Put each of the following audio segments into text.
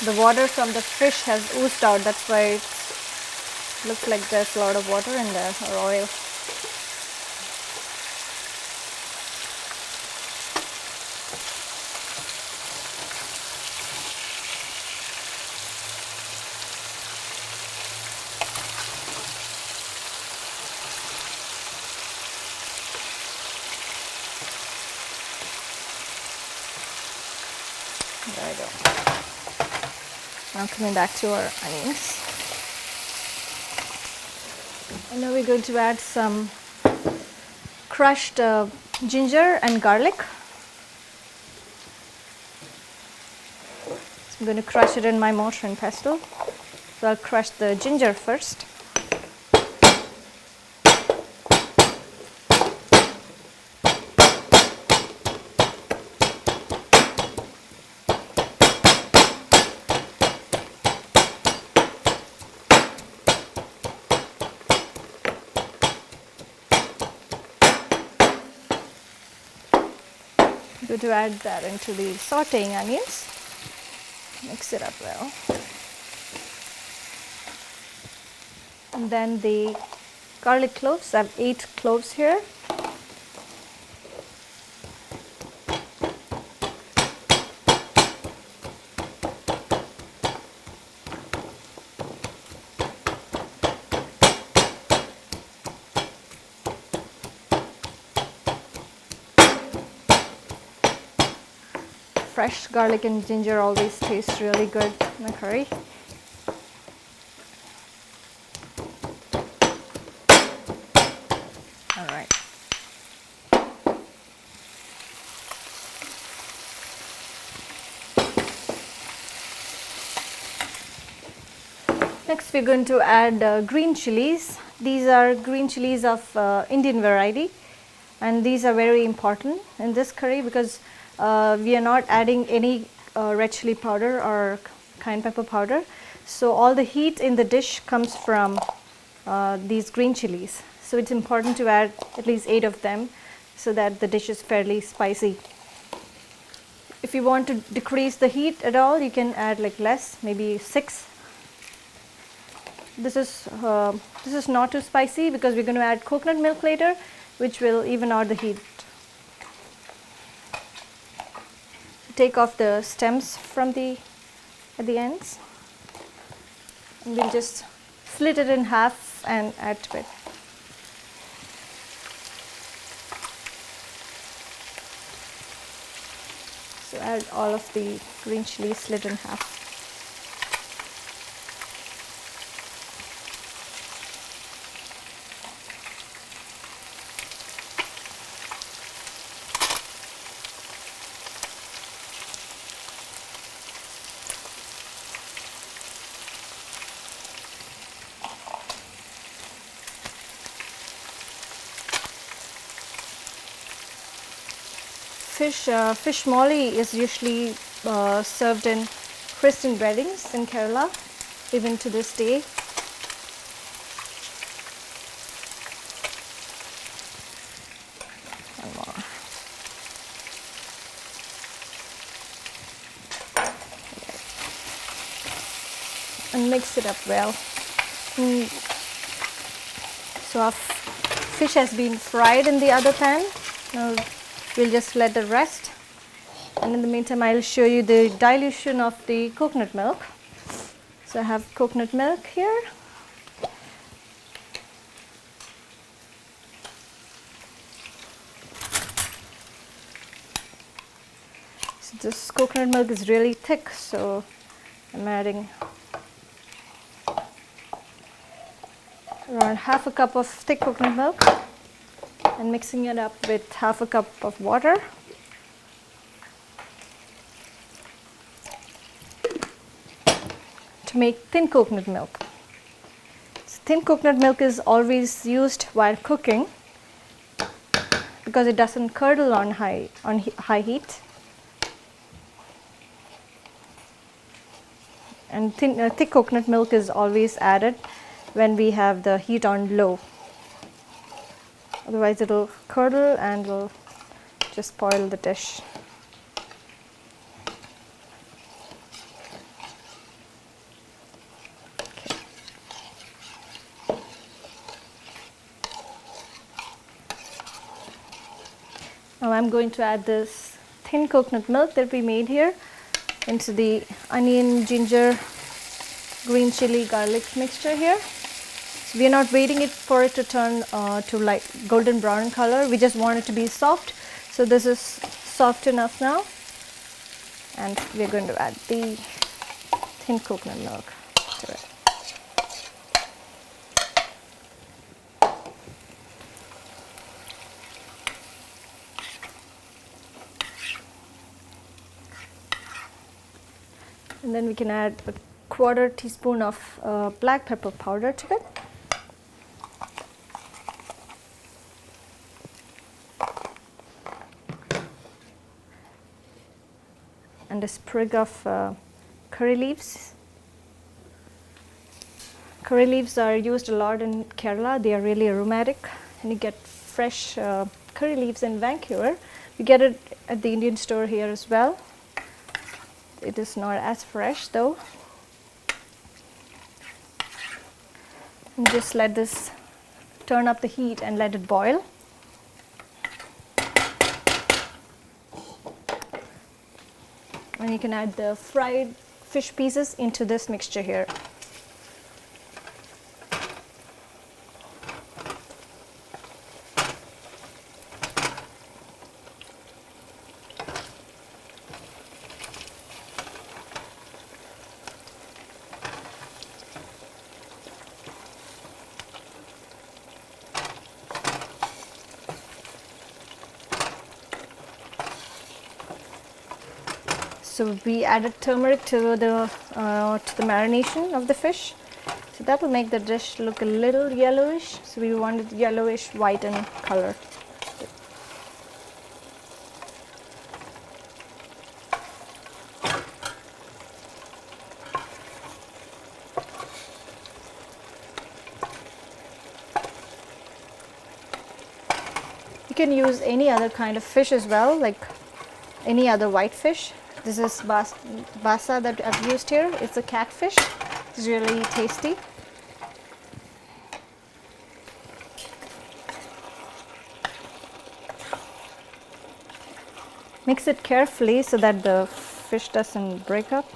the water from the fish has oozed out. That's why it looks like there's a lot of water in there, or oil. There we go. Now coming back to our onions. And now we're going to add some crushed ginger and garlic. So I'm going to crush it in my mortar and pestle. So I'll crush the ginger first. I'm going to add that into the sauteing onions. Mix it up well. And then the garlic cloves. I have 8 cloves here. Fresh garlic and ginger always taste really good in a curry. All right. Next we're going to add green chilies. These are green chilies of Indian variety, and these are very important in this curry because we are not adding any red chili powder or cayenne pepper powder. So all the heat in the dish comes from these green chilies. So it's important to add at least 8 of them so that the dish is fairly spicy. If you want to decrease the heat at all, you can add like less, maybe 6. This is not too spicy because we're going to add coconut milk later, which will even out the heat. Take off the stems from at the ends, and we'll just slit it in half and add to it. So add all of the green chilies slit in half. Fish molly is usually served in Christian weddings in Kerala, even to this day. One more. And mix it up well. So our fish has been fried in the other pan. Now we'll just let it rest, and in the meantime I'll show you the dilution of the coconut milk. So I have coconut milk here. So this coconut milk is really thick, so I'm adding around half a cup of thick coconut milk and mixing it up with half a cup of water. To make thin coconut milk. So thin coconut milk is always used while cooking because it doesn't curdle on high heat. And thick coconut milk is always added when we have the heat on low. Otherwise it will curdle and will just spoil the dish. Now I'm going to add this thin coconut milk that we made here into the onion, ginger, green chili, garlic mixture here. So we are not waiting for it to turn to like golden brown color. We just want it to be soft. So this is soft enough now. And we're going to add the thin coconut milk to it. And then we can add a quarter teaspoon of black pepper powder to it. And a sprig of curry leaves. Curry leaves are used a lot in Kerala. They are really aromatic, and you get fresh curry leaves in Vancouver. We get it at the Indian store here as well. It is not as fresh though. And just let this turn up the heat and let it boil. And you can add the fried fish pieces into this mixture here. So we added turmeric to the marination of the fish. So that will make the dish look a little yellowish. So we want it yellowish white in color. You can use any other kind of fish as well, like any other white fish. This is basa that I've used here. It's a catfish. It's really tasty. Mix it carefully so that the fish doesn't break up.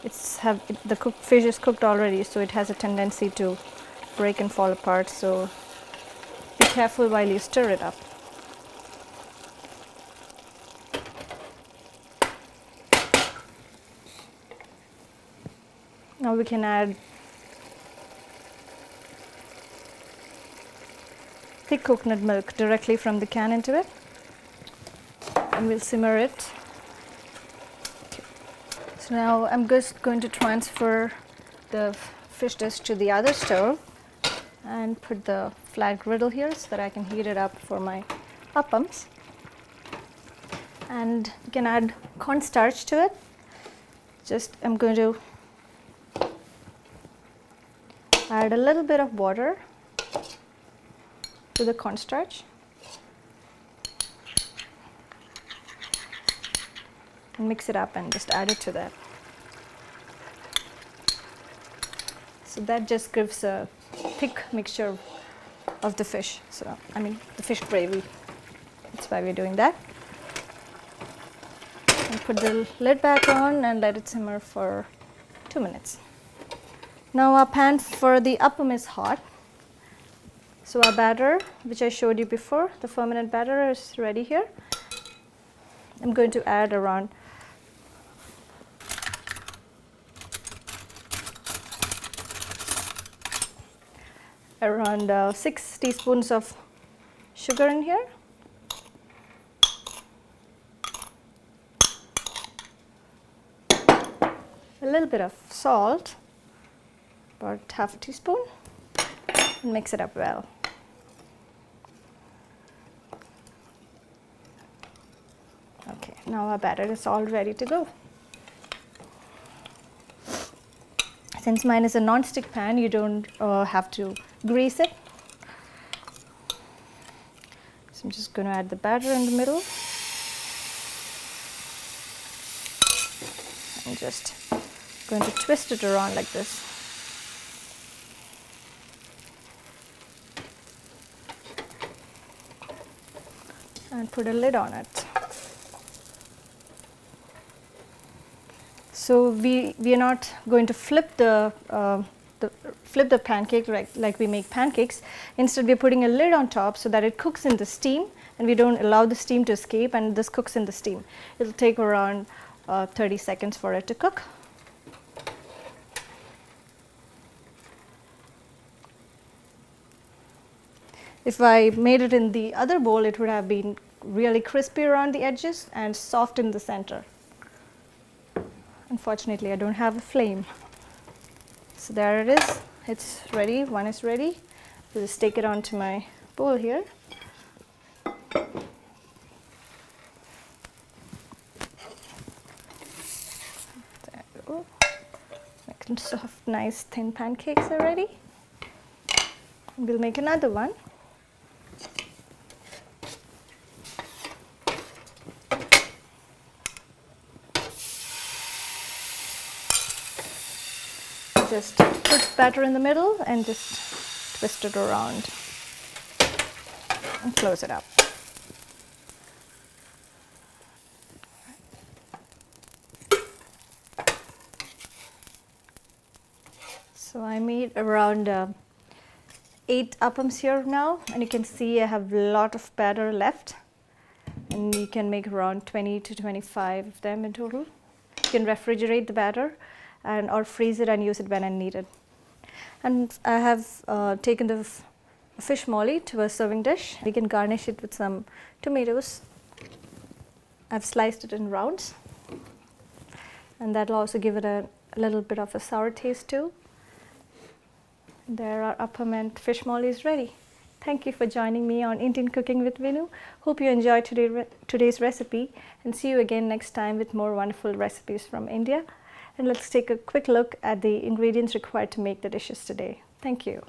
The fish is cooked already, so it has a tendency to break and fall apart. So be careful while you stir it up. Now we can add thick coconut milk directly from the can into it, and we'll simmer it. Okay. So now I'm just going to transfer the fish dish to the other stove and put the flat griddle here so that I can heat it up for my appams. And you can add cornstarch to it. I'm going to add a little bit of water to the cornstarch and mix it up and just add it to that. So that just gives a thick mixture of the fish. So I mean the fish gravy. That's why we're doing that. And put the lid back on and let it simmer for 2 minutes. Now our pan for the appam is hot. So our batter, which I showed you before, the fermented batter is ready here. I'm going to add around around 6 teaspoons of sugar in here. A little bit of salt, about half a teaspoon, and mix it up well. Okay, now our batter is all ready to go. Since mine is a non-stick pan, you don't have to grease it. So I'm just going to add the batter in the middle and just going to twist it around like this. and put a lid on it. So we are not going to flip the pancake like we make pancakes. Instead, we are putting a lid on top so that it cooks in the steam, and we don't allow the steam to escape, and this cooks in the steam. It will take around 30 seconds for it to cook. If I made it in the other bowl, it would have been really crispy around the edges and soft in the center. Unfortunately, I don't have a flame. So there it is. It's ready. One is ready. I'll just take it onto my bowl here. There we go. Making soft, nice, thin pancakes are ready. We'll make another one. Just put batter in the middle and just twist it around and close it up. So I made around 8 appams here now, and you can see I have a lot of batter left, and you can make around 20 to 25 of them in total. You can refrigerate the batter and or freeze it and use it when I need it. And I have taken the fish molly to a serving dish. We can garnish it with some tomatoes. I've sliced it in rounds, and that will also give it a little bit of a sour taste too. There are appam and fish mollies ready. Thank you for joining me on Indian Cooking with Vinu. Hope you enjoyed today's recipe, and see you again next time with more wonderful recipes from India. And let's take a quick look at the ingredients required to make the dishes today. Thank you.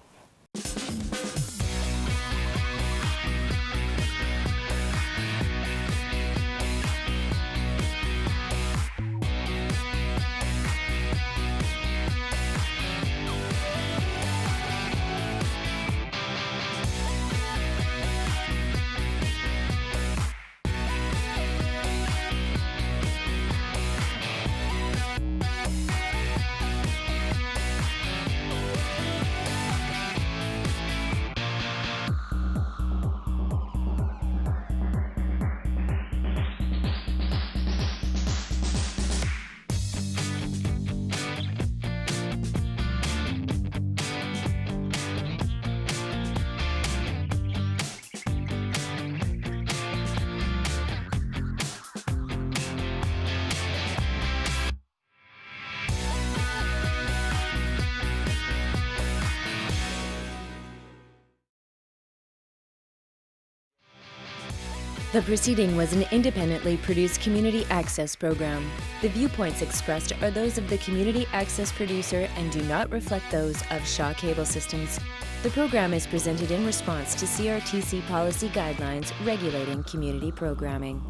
The proceeding was an independently produced community access program. The viewpoints expressed are those of the community access producer and do not reflect those of Shaw Cable Systems. The program is presented in response to CRTC policy guidelines regulating community programming.